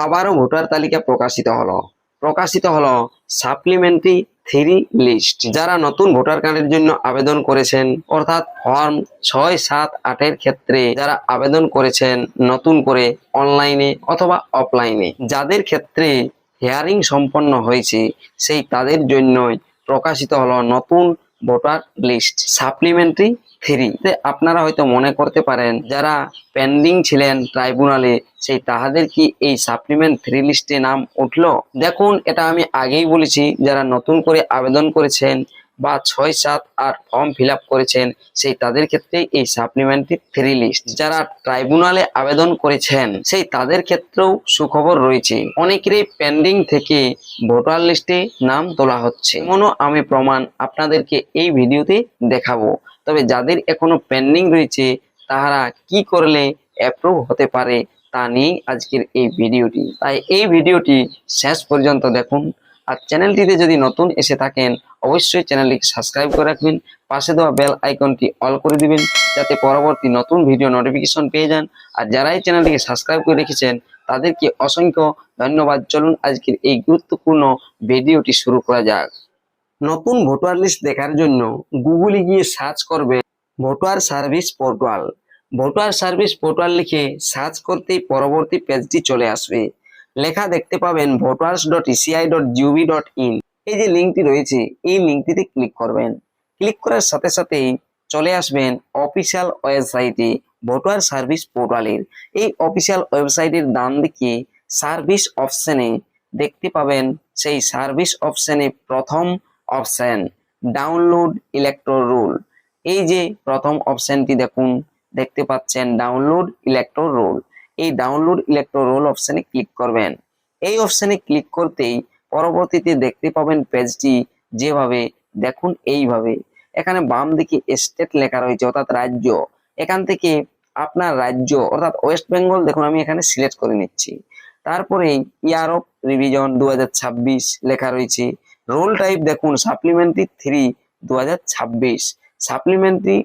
আবারও ভোটার তালিকা প্রকাশিত হলো সাপ্লিমেন্টারি থ্রি লিস্ট। যারা নতুন ভোটার কার্ডের জন্য আবেদন করেছেন, অর্থাৎ ফর্ম 6, 7, 8 ক্ষেত্রে যারা আবেদন করেছেন নতুন করে অনলাইনে অথবা অফলাইনে, যাদের ক্ষেত্রে হিয়ারিং সম্পন্ন হয়েছে, সেই তাদের জন্যই প্রকাশিত হলো নতুন ভোটার লিস্ট সাপ্লিমেন্টারি থ্রি। আপনারা হয়তো মনে করতে পারেন, যারা পেন্ডিং ছিলেন ট্রাইব্যুনালে, সেই তাহাদের কি এই সাপ্লিমেন্ট থ্রি লিস্টে নাম উঠলো? দেখুন, এটা আমি আগেই বলেছি, যারা নতুন করে আবেদন করেছেন বা 6, 7, 8 ফর্ম ফিল আপ করেছেন, সেই তাদের ক্ষেত্রে এই সাপ্লিমেন্টারি থ্রি লিস্ট। যারা ট্রাইব্যুনালে আবেদন করেছেন, সেই তাদের ক্ষেত্রেও সুখবর রয়েছে, অনেকেরই পেন্ডিং থেকে ভোটার লিস্টে নাম তোলা হচ্ছে। এমনও আমি প্রমাণ আপনাদেরকে এই ভিডিওতে দেখাবো। তবে যাদের এখনো পেন্ডিং রয়েছে, তাহারা কি করলে অ্যাপ্রুভ হতে পারে তা নিয়ে আজকের এই ভিডিওটি। তাই এই ভিডিওটি শেষ পর্যন্ত দেখুন। আর চ্যানেলটিতে যদি নতুন এসে থাকেন, অবশ্যই চ্যানেলটিকে সাবস্ক্রাইব করে রাখবেন, পাশে দেওয়া বেল আইকনটি অল করে দিবেন, যাতে পরবর্তী নতুন ভিডিও নোটিফিকেশন পেয়ে যান। আর যারা এই চ্যানেলটিকে সাবস্ক্রাইব করে রেখেছেন, তাদেরকে অসংখ্য ধন্যবাদ। চলুন আজকের এই গুরুত্বপূর্ণ ভিডিওটি শুরু করা যাক। নতুন ভোটার লিস্ট দেখার জন্য গুগলে গিয়ে সার্চ করবে voter service portal. Voter service portal লিখে সার্চ করতেই পরবর্তী পেজটি চলে আসবে। লেখা দেখতে পাবেন voters.eci.gov.in। এই যে লিঙ্কটি রয়েছে, এই লিঙ্কটিতে ক্লিক করবেন। ক্লিক করার সাথে সাথেই চলে আসবেন অফিসিয়াল ওয়েবসাইটে ভোটার সার্ভিস পোর্টালের। এই অফিসিয়াল ওয়েবসাইটের ডান দিকে সার্ভিস অপশনে দেখতে পাবেন, সেই সার্ভিস অপশনে প্রথম অপশন ডাউনলোড ইলেক্ট্রো রোল। এই যে প্রথম অপশনটি দেখতে পাচ্ছেন, ডাউনলোড ইলেক্ট্রো রোল। এই ডাউনলোড ইলেক্ট্রো রোল অপশনে ক্লিক করবেন। এই অপশনে ক্লিক করতেই পরবর্তীতে দেখতে পাবেন পেজটি যেভাবে, দেখুন এইভাবে। এখানে বাম দিকে স্টেট লেখা রয়েছে, অর্থাৎ রাজ্য। এখান থেকে আপনার রাজ্য অর্থাৎ ওয়েস্ট বেঙ্গল, দেখুন আমি এখানে সিলেক্ট করে নিচ্ছি। তারপরে ইয়ার অফ রিভিশন 2026 লেখা রয়েছে। রোল টাইপ দেখুন সাপ্লিমেন্টারি থ্রি 2026, সাপ্লিমেন্টারি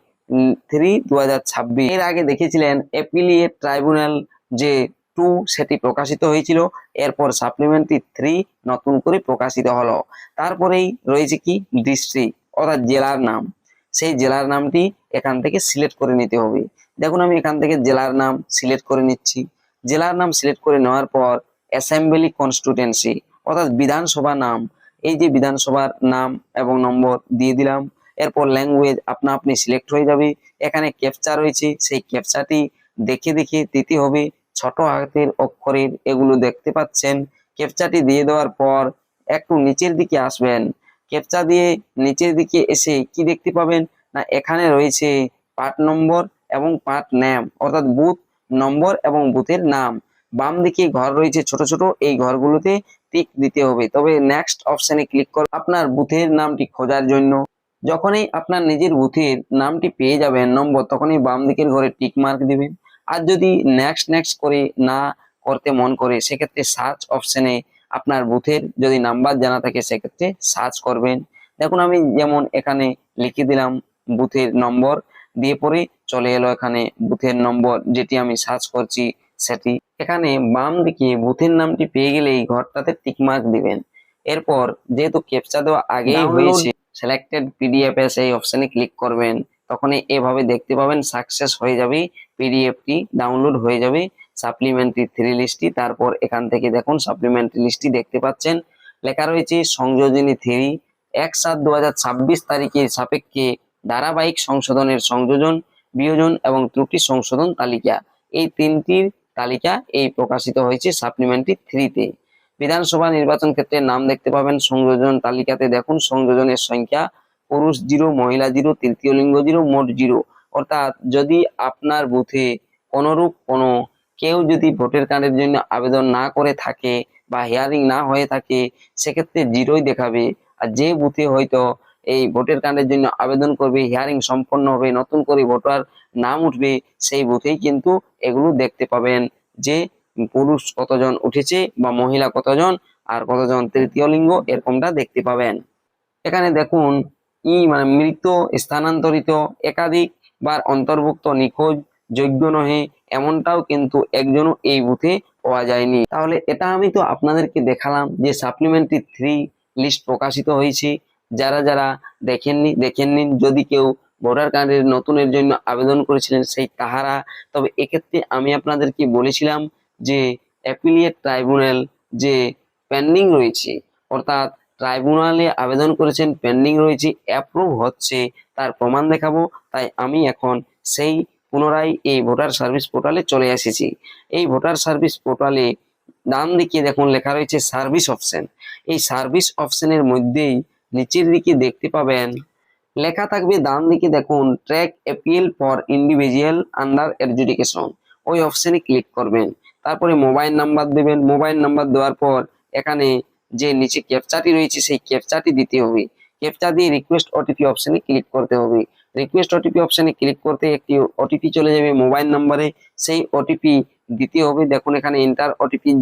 থ্রি 2026। এর আগে দেখেছিলেন অ্যাপিলিয়েট ট্রাইব্যুনাল যে 2 সেটি প্রকাশিত হয়েছিল, এরপর সাপ্লিমেন্টারি থ্রি নতুন করে প্রকাশিত হলো। তারপরেই রয়েছে কি ডিস্ট্রিক্ট অর্থাৎ জেলার নাম। সেই জেলার নামটি এখান থেকে সিলেক্ট করে নিতে হবে। দেখুন আমি এখান থেকে জেলার নাম সিলেক্ট করে নিচ্ছি। জেলার নাম সিলেক্ট করে নেওয়ার পর অ্যাসেম্বলি কনস্টিটিউয়েন্সি অর্থাৎ বিধানসভা নাম, এই যে বিধানসভার নাম এবং নম্বর দিয়ে দিলাম। এরপর ল্যাঙ্গুয়েজ আপনা আপনি সিলেক্ট হয়ে যাবে। এখানে ক্যাপচা রয়েছে, সেই ক্যাপচাটি দেখে দেখে দিতে হবে, ছোট হাতের অক্ষরের, এগুলো দেখতে পাচ্ছেন। ক্যাপচাটি দিয়ে দেওয়ার পর একটু নিচের দিকে আসবেন। ক্যাপচা দিয়ে নিচের দিকে এসে কি দেখতে পাবেন না, এখানে রয়েছে পার্ট নম্বর এবং পার্ট নেম অর্থাৎ বুথ নম্বর এবং বুথের নাম। বাম দিকে ঘর রয়েছে ছোট ছোট, এই ঘরগুলোতে টিক দিতে হবে। তবে নেক্সট অপশনে ক্লিক করে আপনার বুথের নামটি খোঁজার জন্য, যখনই আপনার নিজের বুথের নামটি পেয়ে যাবেন নম্বর, তখনই বাম দিকের ঘরে টিক মার্ক দিবেন। আর যদি নেক্সট করে না করতে মন করে, সেক্ষেত্রে সার্চ অপশনে আপনার বুথের যদি নাম্বার জানা থাকে, সেক্ষেত্রে সার্চ করবেন। দেখুন আমি যেমন এখানে লিখে দিলাম বুথের নম্বর, দিয়ে পরে চলে এলো এখানে বুথের নম্বর যেটি আমি সার্চ করছি সেটি। এখানে বাম দিকে বুথের নামটি পেয়ে গেলে এই ঘরটাতে টিক মার্ক দিবেন। এরপর যেহেতু ক্যাপচা দেওয়া আগেই হয়েছে, সিলেক্টেড পিডিএফ এস এই অপশনে ক্লিক করবেন। তখনই এভাবে দেখতে পাবেন সাকসেস হয়ে যাবে, পিডিএফটি ডাউনলোড হয়ে যাবে সাপ্লিমেন্টারি থ্রি লিস্টটি। তারপর এখান থেকে দেখুন সাপ্লিমেন্টারি লিস্টটি দেখতে পাচ্ছেন, লেখা রয়েছে সংযোজনী থ্রি 1/7/2026 তারিখের সাপেক্ষে ধারাবাহিক সংশোধনের সংযোজন, বিয়োজন এবং ত্রুটি সংশোধন তালিকা। এই তিনটির তালিকা এই প্রকাশিত হয়েছে সাপ্লিমেন্টারি থ্রিতে। বিধানসভা নির্বাচন ক্ষেত্রে নাম দেখতে পাবেন সংযোজন তালিকাতে। দেখুন সংযোজনের সংখ্যা পুরুষ 0, মহিলা 0, তৃতীয় লিঙ্গ 0, মোট 0। অর্থাৎ যদি আপনার বুথে কোনরূপ কোনো কেউ যদি ভোটার কার্ডের জন্য আবেদন না করে থাকে বা হিয়ারিং না হয়ে থাকে, সেক্ষেত্রে 0ই দেখাবে। আর যে বুথে হয়তো এই ভোটার কার্ডের জন্য আবেদন করবে, হিয়ারিং সম্পন্ন হবে, নতুন করে ভোটার নাম উঠবে, সেই বুথেই কিন্তু এগুলো দেখতে পাবেন যে পুরুষ কতজন উঠেছে বা মহিলা কতজন আর কতজন তৃতীয় লিঙ্গ, এরকমটা দেখতে পাবেন। এখানে দেখুন মৃত, স্থানান্তরিত, একাধিক বার অন্তর্ভুক্ত, নিখোঁজ, যোগ্য নহে এমনটাও কিন্তু একজনও এই বুথে পাওয়া যায়নি। তাহলে এটা আমি তো আপনাদেরকে দেখালাম যে সাপ্লিমেন্টারি 3 লিস্ট প্রকাশিত হয়েছে। যারা যারা দেখেননি দেখেন নিন। যদি কেউ ভোটার কার্ডের নতুনের জন্য আবেদন করেছিলেন সেই তাহারা, তবে এক্ষেত্রে আমি আপনাদেরকে বলেছিলাম যে অ্যাপিলিয়েট ট্রাইব্যুনাল যে পেন্ডিং রয়েছে, অর্থাৎ ট্রাইব্যুনালে আবেদন করেছেন পেন্ডিং রয়েছে, অ্যাপ্রুভ হচ্ছে তার প্রমাণ দেখাবো। তাই আমি এখন সেই পুনরায় এই ভোটার সার্ভিস পোর্টালে চলে এসেছি। এই ভোটার সার্ভিস পোর্টালে ডান দিকে দেখুন লেখা রয়েছে সার্ভিস অপশন। এই সার্ভিস অপশনের মধ্যেই নিচের দিকে দেখতে পাবেন লেখা থাকবে ডান দিকে দেখুন track appeal for individual under adjudication. ওই অপশনে ক্লিক করবেন, তারপরে মোবাইল নাম্বার দেবেন। মোবাইল নাম্বার দেওয়ার পর এখানে যে নিচে ক্যাপচাটি রয়েছে সেই ক্যাপচাটি দিতে হবে। ক্যাপচা দিয়ে রিকোয়েস্ট ওটিপি অপশনে ক্লিক করতে হবে। রিকোয়েস্ট ওটিপি অপশনে ক্লিক করতে একটি ওটিপি চলে যাবে মোবাইল নাম্বারে, সেই ওটিপি দিতে হবে। দেখুন এখানে এন্টার ওটিপির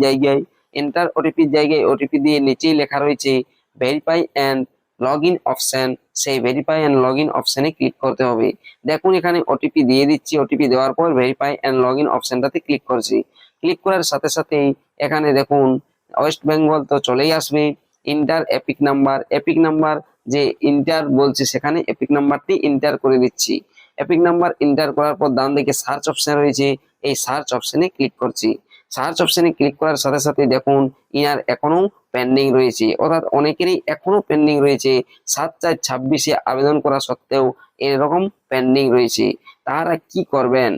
জায়গায় ওটিপি দিয়ে নিচেই লেখা রয়েছে verify and log in option, সেই ভেরিফাই অ্যান্ড লগ ইন অপশনে ক্লিক করতে হবে। দেখুন এখানে ওটিপি দিয়ে দিচ্ছি, ওটিপি দেওয়ার পর ভেরিফাই অ্যান্ড লগ ইন অপশনটাতে ক্লিক করছি। ক্লিক করার সাথে সাথেই এখানে দেখুন ওয়েস্ট বেঙ্গল তো চলেই আসবে। ইন্টার এপিক নাম্বার যে ইন্টার বলছে সেখানে এপিক নাম্বারটি ইন্টার করে দিচ্ছি। এপিক নাম্বার ইন্টার করার পর ডান দিকে সার্চ অপশন রয়েছে, এই সার্চ অপশনে ক্লিক করছি। সার্চ অপশনে ক্লিক করার সাথে সাথে দেখুন ইনার এখনো পেন্ডিং রয়েছে, অর্থাৎ অনেকেরই এখনো পেন্ডিং রয়েছে। 7/4/26 আবেদন করা সত্ত্বেও এরকম পেন্ডিং রয়েছে। তারা কি করবেন?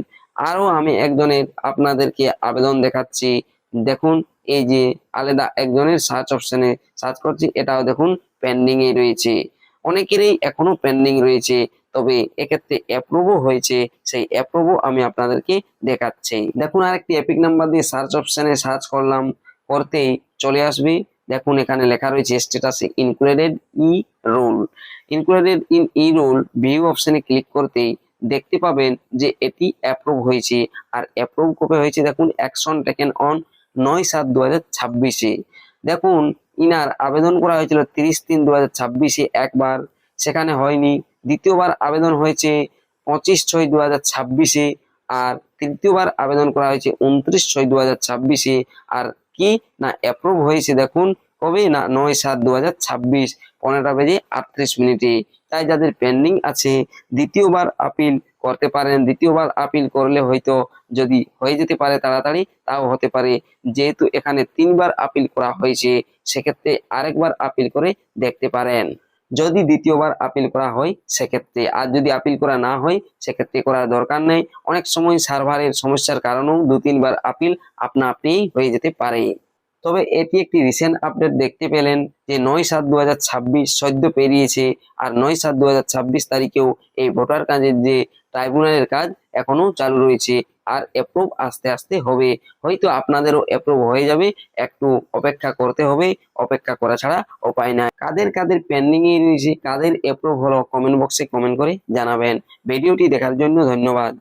আরো আমি একজনের আপনাদেরকে আবেদন দেখাচ্ছি। দেখুন এই যে আলাদা একজনের সার্চ অপশনে সার্চ করছি, এটাও দেখুন পেন্ডিং এ রয়েছে। অনেকেরই এখনো পেন্ডিং রয়েছে, তবে এক্ষেত্রে অ্যাপ্রুভও হয়েছে, সেই অ্যাপ্রুভও আমি আপনাদেরকে দেখাচ্ছি। দেখুন আরেকটি এপিক নাম্বার দিয়ে সার্চ অপশনে সার্চ করলাম, করতেই চলে আসবে। দেখুন এখানে লেখা রয়েছে স্ট্যাটাসে ইনক্লুডেড ই রোল ভিউ অপশনে ক্লিক করতেই দেখতে পাবেন যে এটি অ্যাপ্রুভ হয়েছে। আর অ্যাপ্রুভ কবে হয়েছে দেখুন, অ্যাকশন টেকেন অন 9/7/2026। দেখুন ইনার আবেদন করা হয়েছিল 30/3/2026 একবার, সেখানে হয়নি। দ্বিতীয়বার আবেদন হয়েছে 25/6/2026, আর তৃতীয়বার আবেদন করা হয়েছে 29/6/2026। আর কি না অ্যাপ্রুভ হয়েছে দেখুন কবে না 9/7/2026 15:38। তাই যাদের পেন্ডিং আছে দ্বিতীয়বার আপিল করতে পারেন। দ্বিতীয়বার আপিল করলে হয়তো যদি হয়ে যেতে পারে তাড়াতাড়ি, তাও হতে পারে। যেহেতু এখানে 3বার আপিল করা হয়েছে, সেক্ষেত্রে আরেকবার আপিল করে দেখতে পারেন যদি দ্বিতীয়বার আপিল করা হয় সেক্ষেত্রে। আর যদি আপিল করা না হয় সেক্ষেত্রে করার দরকার নেই। অনেক সময় সার্ভারের সমস্যার কারণেও 2-3বার আপিল আপনা আপনিই হয়ে যেতে পারে। তবে এটি একটি রিসেন্ট আপডেট দেখতে পেলেন যে 9/7/2026 সদ্য পেরিয়েছে, আর 9/7/2026 তারিখেও এই ভোটার কার্ডের যে ট্রাইব্যুনালের কাজ এখনো চালু রয়েছে। আর অ্যাপ্রুভ আস্তে আস্তে হবে, হয়তো আপনাদেরও অ্যাপ্রুভ হয়ে যাবে। একটু অপেক্ষা করতে হবে, অপেক্ষা করা ছাড়া উপায় নাই। কাদের কাদের পেন্ডিং এ রয়েছে, কাদের অ্যাপ্রুভ হলো, কমেন্ট বক্সে কমেন্ট করে জানাবেন। ভিডিওটি দেখার জন্য ধন্যবাদ।